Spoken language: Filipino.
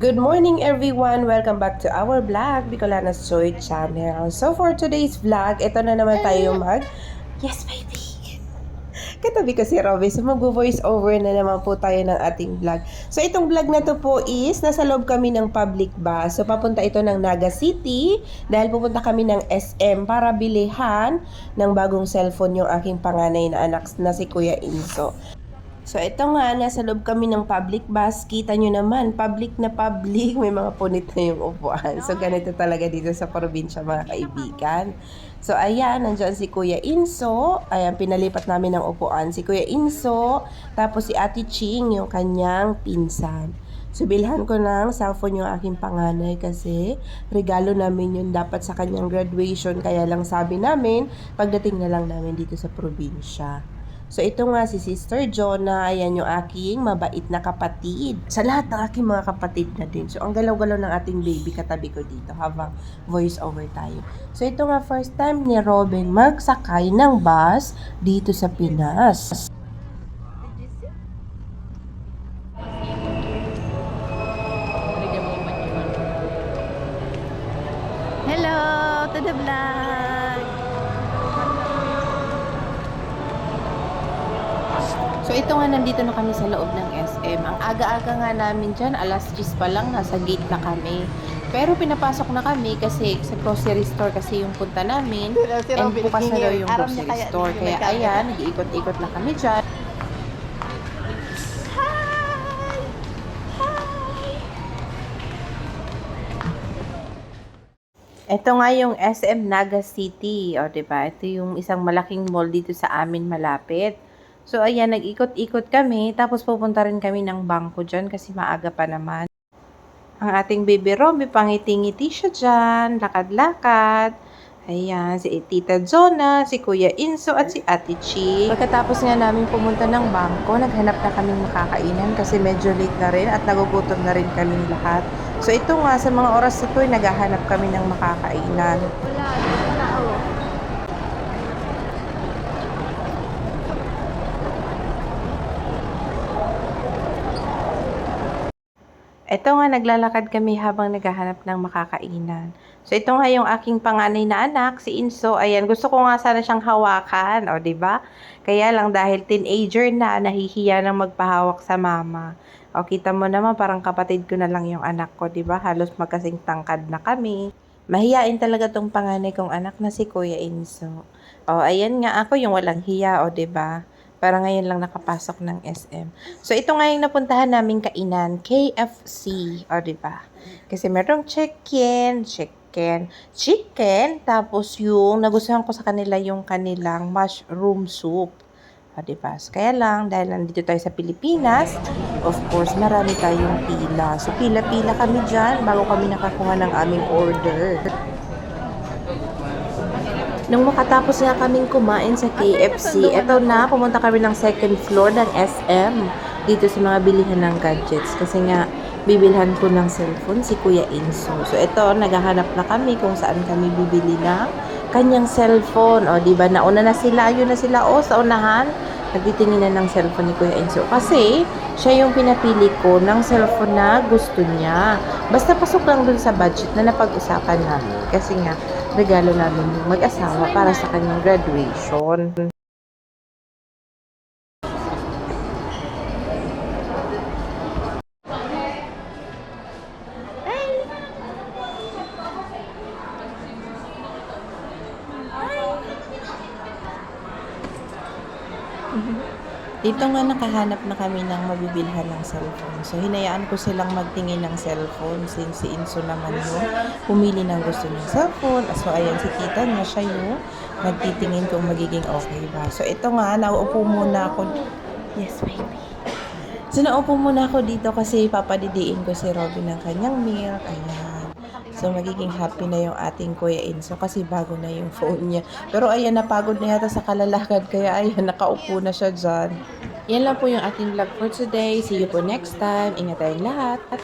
Good morning everyone! Welcome back to our vlog, Bicolana's Joy Channel. So for today's vlog, ito na naman tayo Yes baby! Katabi ko si Robby, so mag-voice over na naman po tayo ng ating vlog. So itong vlog na to po is, nasa loob kami ng public bus. So papunta ito ng Naga City, dahil pupunta kami ng SM para bilihan ng bagong cellphone yung aking panganay na anak na si Kuya Inso. So, ito nga, nasa loob kami ng public bus. Kita nyo naman, public na public. May mga punit na yung upuan. So, ganito talaga dito sa probinsya, mga kaibigan. So, ayan, nandiyan si Kuya Inso. Ayan, pinalipat namin ng upuan. Si Kuya Inso, tapos si Ate Ching, yung kanyang pinsan. So, bilhan ko ng cellphone yung aking panganay kasi regalo namin yun dapat sa kanyang graduation. Kaya lang sabi namin, pagdating na lang namin dito sa probinsya. So, ito nga si Sister Jonah, ayan yung aking mabait na kapatid. Sa lahat ng aking mga kapatid na din. So, ang galaw-galaw ng ating baby katabi ko dito habang voice over tayo. So, ito nga first time ni Robin magsakay ng bus dito sa Pinas. Hello to the vlog! So ito nga, nandito na kami sa loob ng SM. Ang aga-aga nga namin dyan, alas 10 pa lang, nasa gate na kami. Pero pinapasok na kami kasi sa grocery store kasi yung punta namin. And bukas na daw yung grocery store. Kaya ayan, nag-iikot-ikot na kami dyan. Ito nga yung SM Naga City. O diba? Ito yung isang malaking mall dito sa amin malapit. So, ayan, nag-ikot-ikot kami. Tapos, pupunta rin kami ng bangko dyan kasi maaga pa naman. Ang ating baby Romy, pangiti-ngiti siya dyan. Lakad-lakad. Ayan, si Tita Jonah, si Kuya Inso, at si Ate Chi. Pagkatapos nga namin pumunta ng bangko, naghanap na kaming makakainan kasi medyo late na rin at nagugutom na rin kaming lahat. So, ito nga, sa mga oras na ito, naghahanap kami ng makakainan. Ito nga, naglalakad kami habang naghahanap ng makakainan. So, ito nga yung aking panganay na anak, si Inso. Ayan, gusto ko nga sana siyang hawakan, o, diba? Kaya lang, dahil teenager na, nahihiya nang magpahawak sa mama. O, kita mo naman, parang kapatid ko na lang yung anak ko, diba? Halos magkasing tangkad na kami. Mahiyain talaga tong panganay kong anak na si Kuya Inso. O, ayan nga, ako yung walang hiya, o, diba? Para ngayon lang nakapasok ng SM. So, ito nga yung napuntahan naming kainan, KFC. O, diba? Kasi merong chicken, tapos yung nagustuhan ko sa kanila yung kanilang mushroom soup. O, diba? So, kaya lang, dahil nandito tayo sa Pilipinas, of course, marami tayong pila. So, pila-pila kami dyan bago kami nakakuha ng aming order. Nung makatapos nga kaming kumain sa KFC, eto na, pumunta kami ng second floor ng SM dito sa mga bilihan ng gadgets. Kasi nga, bibilhan ko ng cellphone si Kuya Inso. So, eto, naghahanap na kami kung saan kami bibili ng kanyang cellphone. O, diba, nauna na sila, ayun na sila, o, sa unahan, nagtitingin na ng cellphone ni Kuya Inso. Kasi, siya yung pinapili ko ng cellphone na gusto niya. Basta pasok lang dun sa budget na napag-usapan namin. Kasi nga, regalo namin yung mag-asawa para sa kanyang graduation. Dito nga nakahanap na kami ng mabibilhan ng cellphone. So, hinayaan ko silang magtingin ng cellphone since si Inso naman yung pumili ng gusto niyang cellphone. So, ayan si tita niya, siya yung nagtitingin kung magiging okay ba. So, ito nga, nauupo muna ako. Yes, baby. So, nauupo muna ako dito kasi papadidiin ko si Robin ng kanyang milk. Ayan. So, magiging happy na yung ating Kuya Inso kasi bago na yung phone niya. Pero ayan, napagod na yata sa kalalakad kaya ayan, nakaupo na siya dyan. Yan lang po yung ating vlog for today. See you po next time. Ingat tayong lahat.